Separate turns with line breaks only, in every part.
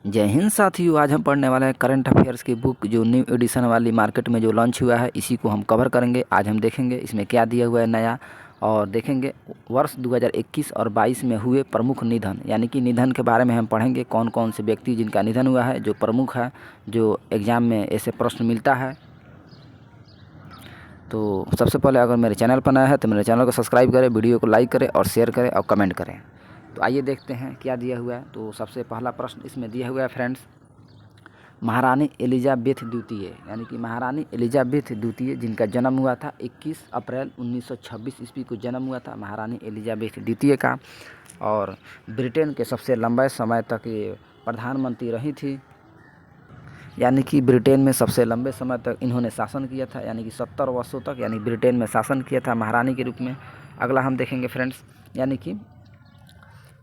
जय हिंद साथियों। आज हम पढ़ने वाले हैं करंट अफेयर्स की बुक जो न्यू एडिशन वाली मार्केट में जो लॉन्च हुआ है, इसी को हम कवर करेंगे। आज हम देखेंगे इसमें क्या दिया हुआ है नया, और देखेंगे वर्ष 2021 और 22 में हुए प्रमुख निधन, यानी कि निधन के बारे में हम पढ़ेंगे। कौन कौन से व्यक्ति जिनका निधन हुआ है, जो प्रमुख है, जो एग्ज़ाम में ऐसे प्रश्न मिलता है। तो सबसे पहले अगर मेरे चैनल पर नया है तो मेरे चैनल को सब्सक्राइब करें, वीडियो को लाइक करें और शेयर करें और कमेंट करें। तो आइए देखते हैं क्या दिया हुआ है। तो सबसे पहला प्रश्न इसमें दिया हुआ है फ्रेंड्स, महारानी एलिजाबेथ द्वितीय, यानी कि महारानी एलिजाबेथ द्वितीय जिनका जन्म हुआ था 21 अप्रैल 1926 ईस्वी को जन्म हुआ था महारानी एलिजाबेथ द्वितीय का। और ब्रिटेन के सबसे लंबे समय तक ये प्रधानमंत्री रही थी, यानी कि ब्रिटेन में सबसे लंबे समय तक इन्होंने शासन किया था, यानी कि 70 वर्षों तक यानी ब्रिटेन में शासन किया था महारानी के रूप में। अगला हम देखेंगे फ्रेंड्स,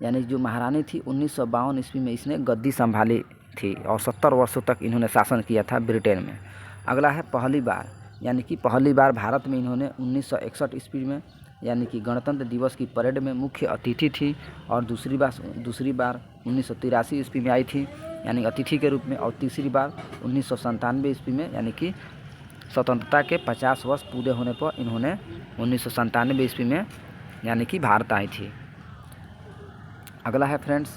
यानी जो महारानी थी 1952 ईस्वी में इसने गद्दी संभाली थी और 70 वर्षों तक इन्होंने शासन किया था ब्रिटेन में। अगला है पहली बार, यानी कि पहली बार भारत में इन्होंने 1961 ईस्वी में, यानी कि गणतंत्र दिवस की परेड में मुख्य अतिथि थी। और दूसरी बार 1983 ईस्वी में आई थी, यानी अतिथि के रूप में। और तीसरी बार 1997 ईस्वी में, यानी कि स्वतंत्रता के 50 वर्ष पूरे होने पर इन्होंने 1997 ईस्वी में यानी कि भारत आई थी। अगला है फ्रेंड्स,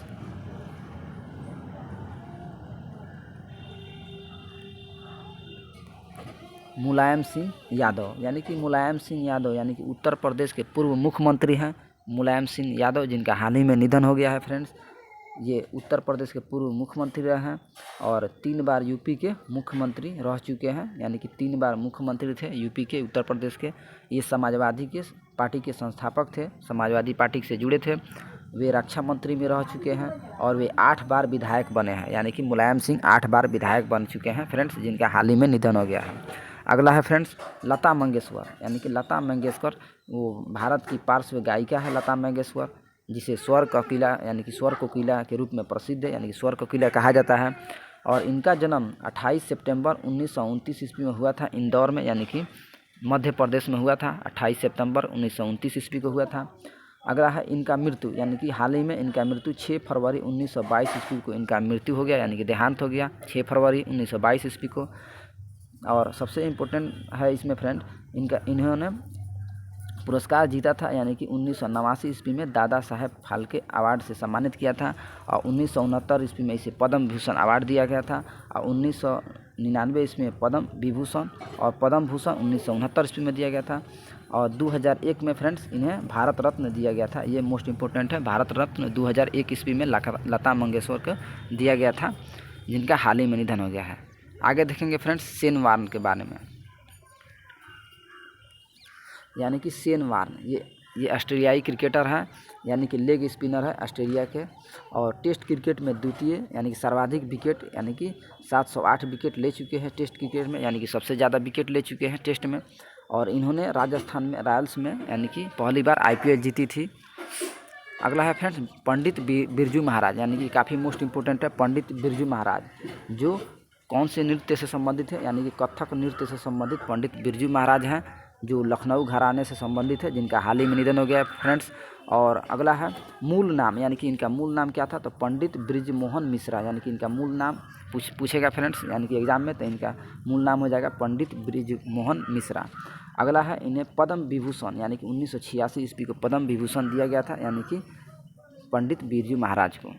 मुलायम सिंह यादव, यानी कि मुलायम सिंह यादव यानी कि उत्तर प्रदेश के पूर्व मुख्यमंत्री हैं मुलायम सिंह यादव, जिनका हाल ही में निधन हो गया है फ्रेंड्स। ये उत्तर प्रदेश के पूर्व मुख्यमंत्री रहे हैं और 3 बार यूपी के मुख्यमंत्री रह चुके हैं, यानी कि 3 बार मुख्यमंत्री थे यूपी के, उत्तर प्रदेश के। ये समाजवादी के पार्टी के संस्थापक थे, समाजवादी पार्टी से जुड़े थे। वे रक्षा मंत्री में रह चुके हैं और वे 8 बार विधायक बने हैं, यानी कि मुलायम सिंह 8 बार विधायक बन चुके हैं फ्रेंड्स, जिनका हाल ही में निधन हो गया है। अगला है फ्रेंड्स लता मंगेशकर, यानी कि लता मंगेशकर वो भारत की पार्श्व गायिका है लता मंगेशकर, जिसे स्वर कोकिला यानी कि स्वर कोकिला के रूप में प्रसिद्ध है, यानी कि स्वर कोकिला कहा जाता है। और इनका जन्म 28 सितंबर 1929 ईस्वी में हुआ था इंदौर में, यानी कि मध्य प्रदेश में हुआ था। 28 सितंबर 1929 ईस्वी को हुआ था। अगला है इनका मृत्यु, यानी कि हाल ही में इनका मृत्यु 6 फरवरी 1922 ईस्वी को इनका मृत्यु हो गया, यानी कि देहांत हो गया 6 फरवरी 1922 ईस्वी को। और सबसे इम्पोर्टेंट है इसमें फ्रेंड, इन्होंने पुरस्कार जीता था, यानी कि 1989 ईस्वी में दादा साहेब फाल्के अवार्ड से सम्मानित किया था। और 1969 ईस्वी में इसे पद्म भूषण अवार्ड दिया गया था। और 1999 ईस्वी में पद्म विभूषण और पद्म भूषण 1969 ईस्वी में दिया गया था। और 2001 में फ्रेंड्स इन्हें भारत रत्न दिया गया था। ये मोस्ट इम्पोर्टेंट है, भारत रत्न 2001 ईस्वी में लता मंगेशकर को दिया गया था, जिनका हाल ही में निधन हो गया है। आगे देखेंगे फ्रेंड्स शेन वार्न के बारे में, यानी कि शेन वार्न ये ऑस्ट्रेलियाई क्रिकेटर हैं, यानी कि लेग स्पिनर है ऑस्ट्रेलिया के। और टेस्ट क्रिकेट में द्वितीय, यानी कि सर्वाधिक विकेट, यानी कि 708 विकेट ले चुके हैं टेस्ट क्रिकेट में, यानी कि सबसे ज़्यादा विकेट ले चुके हैं टेस्ट में। और इन्होंने राजस्थान में रॉयल्स में, यानी कि पहली बार IPL जीती थी। अगला है फ्रेंड्स पंडित बिरजू महाराज, यानी कि काफ़ी मोस्ट इम्पोर्टेंट है पंडित बिरजू महाराज, जो कौन से नृत्य से संबंधित है, यानी कि कथक नृत्य से संबंधित पंडित बिरजू महाराज हैं, जो लखनऊ घराने से संबंधित है, जिनका हाल ही में निधन हो गया है फ्रेंड्स। और अगला है मूल नाम, यानी कि इनका मूल नाम क्या था, तो पंडित ब्रिजमोहन मिश्रा, यानी कि इनका मूल नाम पूछेगा फ्रेंड्स, यानी कि एग्जाम में, तो इनका मूल नाम हो जाएगा पंडित ब्रिजमोहन मिश्रा। अगला है इन्हें पद्म विभूषण, यानी कि 1986 ईस्वी को पद्म विभूषण दिया गया था, यानी कि पंडित बिरजू महाराज को।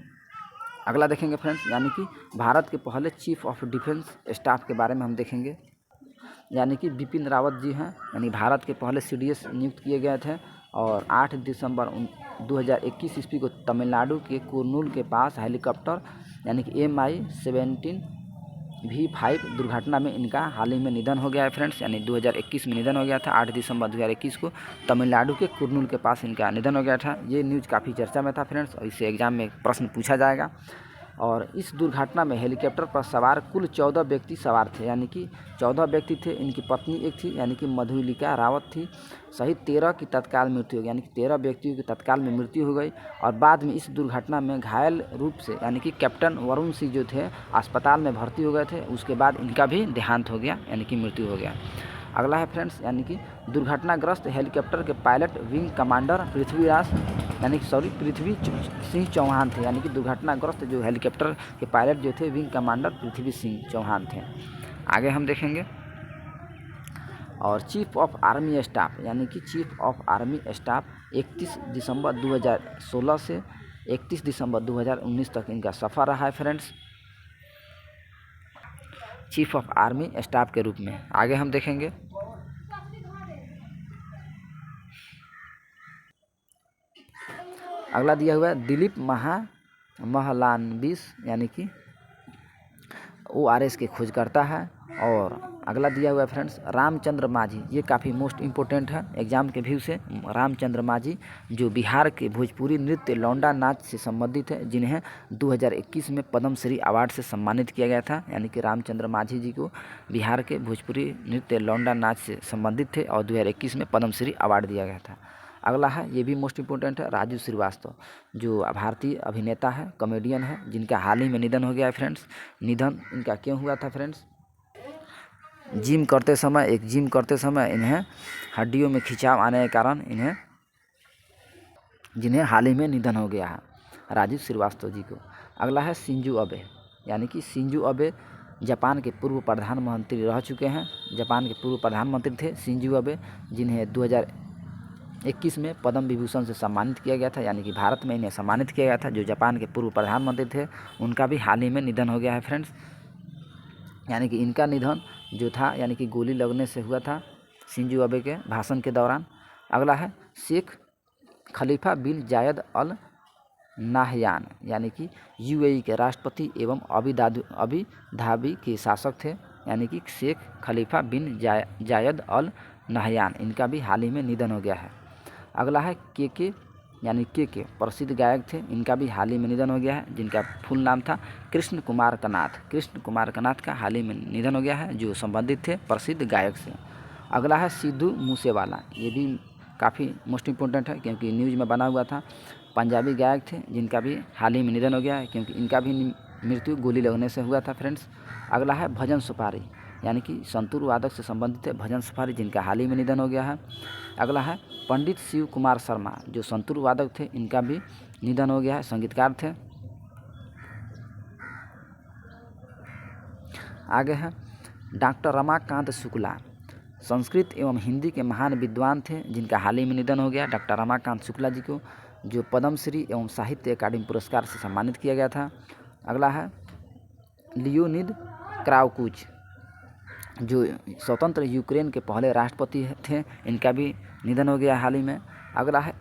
अगला देखेंगे फ्रेंड्स, यानी कि भारत के पहले चीफ ऑफ डिफेंस स्टाफ के बारे में हम देखेंगे, यानी कि बिपिन रावत जी हैं, यानी भारत के पहले CDS नियुक्त किए गए थे। और 8 दिसंबर 2021 ईस्वी को तमिलनाडु के कुर्नूल के पास हेलीकॉप्टर, यानी कि MI-17 V5 दुर्घटना में इनका हाल ही में निधन हो गया है फ्रेंड्स, यानी 2021 में निधन हो गया था। 8 दिसंबर 2021 को तमिलनाडु के कुर्नूल के पास इनका निधन हो गया था। ये न्यूज़ काफ़ी चर्चा में था फ्रेंड्स, और इससे एग्जाम में प्रश्न पूछा जाएगा। और इस दुर्घटना में हेलीकॉप्टर पर सवार कुल 14 व्यक्ति सवार थे, यानी कि 14 व्यक्ति थे। इनकी पत्नी एक थी, यानी कि मधुलिका रावत थी, सहित 13 की तत्काल मृत्यु हो गई, यानी कि 13 व्यक्तियों की तत्काल में मृत्यु हो गई। और बाद में इस दुर्घटना में घायल रूप से, यानी कि कैप्टन वरुण सिंह जो थे अस्पताल में भर्ती हो गए थे, उसके बाद इनका भी देहांत हो गया, यानी कि मृत्यु हो गया। अगला है फ्रेंड्स, यानी कि दुर्घटनाग्रस्त हेलीकॉप्टर के पायलट विंग कमांडर पृथ्वीराज यानी कि सॉरी पृथ्वी सिंह चौहान थे, यानी कि दुर्घटनाग्रस्त जो हेलीकॉप्टर के पायलट जो थे विंग कमांडर पृथ्वी सिंह चौहान थे। आगे हम देखेंगे। और चीफ ऑफ आर्मी स्टाफ, यानी कि चीफ ऑफ आर्मी स्टाफ 31 दिसंबर 2016 से 31 दिसंबर 2019 तक इनका सफ़र रहा है friends, chief of army staff के रूप में। आगे हम देखेंगे। अगला दिया हुआ है दिलीप महलानबिस, यानी कि ORS के खोजकर्ता है। और अगला दिया हुआ है फ्रेंड्स रामचंद्र माझी, ये काफ़ी मोस्ट इम्पोर्टेंट है एग्जाम के व्यू से। रामचंद्र माझी जो बिहार के भोजपुरी नृत्य लौंडा नाच से संबंधित है, जिन्हें 2021 में पद्मश्री अवार्ड से सम्मानित किया गया था, यानी कि रामचंद्र माझी जी को बिहार के भोजपुरी नृत्य लौंडा नाच से संबंधित थे और 2021 में पद्मश्री अवार्ड दिया गया था। अगला है, ये भी मोस्ट इम्पोर्टेंट है, राजू श्रीवास्तव जो भारतीय अभिनेता है, कॉमेडियन है, जिनका हाल ही में निधन हो गया है फ्रेंड्स। निधन इनका क्यों हुआ था फ्रेंड्स? जिम करते समय इन्हें हड्डियों में खिंचाव आने के कारण जिन्हें हाल ही में निधन हो गया है, राजीव श्रीवास्तव जी को। अगला है शिंजो अबे, यानी कि शिंजो अबे जापान के पूर्व प्रधानमंत्री रह चुके हैं, जापान के पूर्व प्रधानमंत्री थे शिंजो अबे, जिन्हें 2021 में पद्म विभूषण से सम्मानित किया गया था, यानी कि भारत में इन्हें सम्मानित किया गया था। जो जापान के पूर्व प्रधानमंत्री थे उनका भी हाल ही में निधन हो गया है फ्रेंड्स, यानी कि इनका निधन जो था यानी कि गोली लगने से हुआ था शिंजो अबे के भाषण के दौरान। अगला है शेख खलीफा बिन जायद अल नाहयान, यानी कि UAE के राष्ट्रपति एवं अबी धाबी के शासक थे, यानी कि शेख खलीफा बिन जायद अल नाहयान, इनका भी हाल ही में निधन हो गया है। अगला है के यानी के प्रसिद्ध गायक थे, इनका भी हाल ही में निधन हो गया है, जिनका फुल नाम था कृष्ण कुमार कनाथ का हाल ही में निधन हो गया है, जो संबंधित थे प्रसिद्ध गायक से। अगला है सिद्धू मूसेवाला, ये भी काफ़ी मोस्ट इम्पोर्टेंट है क्योंकि न्यूज़ में बना हुआ था, पंजाबी गायक थे जिनका भी हाल ही में निधन हो गया है, क्योंकि इनका भी मृत्यु गोली लगने से हुआ था फ्रेंड्स। अगला है भजन सुपारी, यानी कि संतूर वादक से संबंधित है भजन सुपारी, जिनका हाल ही में निधन हो गया है। अगला है पंडित शिव कुमार शर्मा, जो संतूर वादक थे, इनका भी निधन हो गया है, संगीतकार थे। आगे है डॉक्टर रमाकांत शुक्ला, संस्कृत एवं हिंदी के महान विद्वान थे, जिनका हाल ही में निधन हो गया। डॉक्टर रमाकांत शुक्ला जी को जो पद्मश्री एवं साहित्य अकादमी पुरस्कार से सम्मानित किया गया था। अगला है लियोनिद क्राउकुच, जो स्वतंत्र यूक्रेन के पहले राष्ट्रपति थे, इनका भी निधन हो गया हाल ही में। अगला है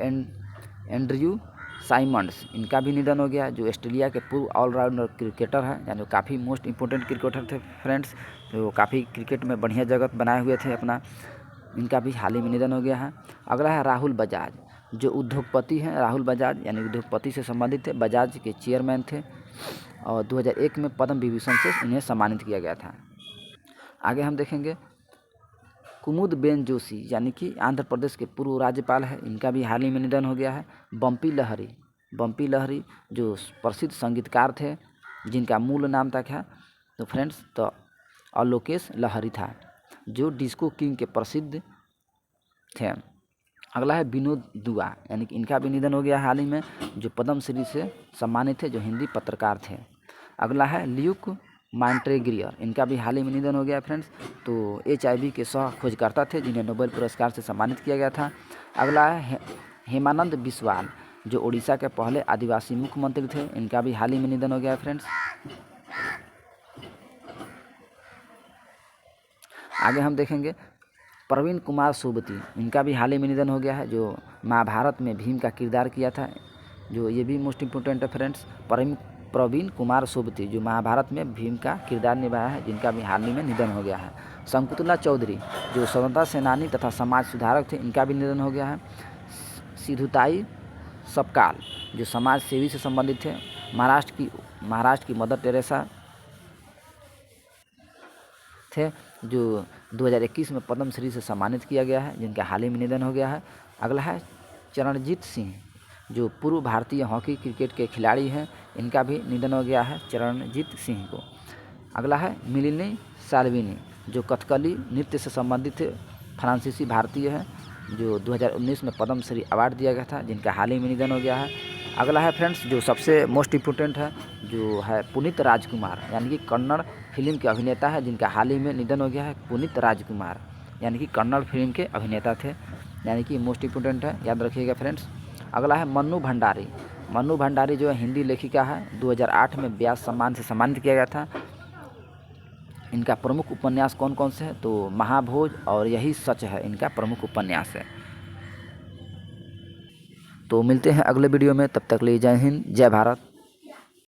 एंड्रयू साइमंड्स, इनका भी निधन हो गया, जो ऑस्ट्रेलिया के पूर्व ऑलराउंडर क्रिकेटर हैं, यानी काफ़ी मोस्ट इम्पोर्टेंट क्रिकेटर थे फ्रेंड्स, जो काफ़ी क्रिकेट में बढ़िया जगत बनाए हुए थे अपना, इनका भी हाल ही में निधन हो गया है। अगला है राहुल बजाज, जो उद्योगपति हैं, राहुल बजाज यानी उद्योगपति से संबंधित थे, बजाज के चेयरमैन थे और 2001 में पद्म विभूषण से इन्हें सम्मानित किया गया था। आगे हम देखेंगे कुमुदबेन जोशी, यानी कि आंध्र प्रदेश के पूर्व राज्यपाल है, इनका भी हाल ही में निधन हो गया है। बम्पी लहरी जो प्रसिद्ध संगीतकार थे, जिनका मूल नाम था क्या तो फ्रेंड्स तो अलोकेश लहरी था, जो डिस्को किंग के प्रसिद्ध थे। अगला है विनोद दुआ, यानी कि इनका भी निधन हो गया हाल ही में, जो पद्मश्री से सम्मानित थे, जो हिंदी पत्रकार थे। अगला है ल्यूक मॉन्टेग्रियर, इनका भी हाल ही में निधन हो गया फ्रेंड्स, तो HIV के सह खोजकर्ता थे, जिन्हें नोबेल पुरस्कार से सम्मानित किया गया था। अगला है हेमानंद बिस्वाल, जो उड़ीसा के पहले आदिवासी मुख्यमंत्री थे, इनका भी हाल ही में निधन हो गया फ्रेंड्स। आगे हम देखेंगे प्रवीण कुमार सोबती, इनका भी हाल ही में निधन हो गया है, जो महाभारत में भीम का किरदार किया था, जो ये भी मोस्ट इम्पोर्टेंट है फ्रेंड्स। प्रवीण कुमार सोबती जो महाभारत में भीम का किरदार निभाया है, जिनका भी हाल ही में निधन हो गया है। शंकुतला चौधरी जो स्वतंत्रता सेनानी तथा समाज सुधारक थे, इनका भी निधन हो गया है। सिद्धूताई सपकाल जो समाज सेवी से संबंधित थे, महाराष्ट्र की मदर टेरेसा थे, जो 2021 में पद्मश्री से सम्मानित किया गया है, जिनका हाल ही में निधन हो गया है। अगला है चरणजीत सिंह, जो पूर्व भारतीय हॉकी क्रिकेट के खिलाड़ी हैं, इनका भी निधन हो गया है, चरणजीत सिंह को। अगला है मिलिनी साल्विनी, जो कथकली नृत्य से संबंधित फ्रांसीसी भारतीय है, जो 2019 में पद्म श्री अवार्ड दिया गया था, जिनका हाल ही में निधन हो गया है। अगला है फ्रेंड्स जो सबसे मोस्ट इम्पोर्टेंट है, जो है पुनीत राजकुमार, यानी कि कन्नड़ फिल्म के अभिनेता है, जिनका हाल ही में निधन हो गया है। पुनीत राजकुमार यानी कि कन्नड़ फिल्म के अभिनेता थे, यानी कि मोस्ट इम्पोर्टेंट है, याद रखिएगा फ्रेंड्स। अगला है मन्नू भंडारी। मन्नू भंडारी जो है हिंदी लेखिका है, 2008 में व्यास सम्मान से सम्मानित किया गया था। इनका प्रमुख उपन्यास कौन कौन से हैं, तो महाभोज और यही सच है इनका प्रमुख उपन्यास है। तो मिलते हैं अगले वीडियो में, तब तक के लिए जय हिंद, जय भारत।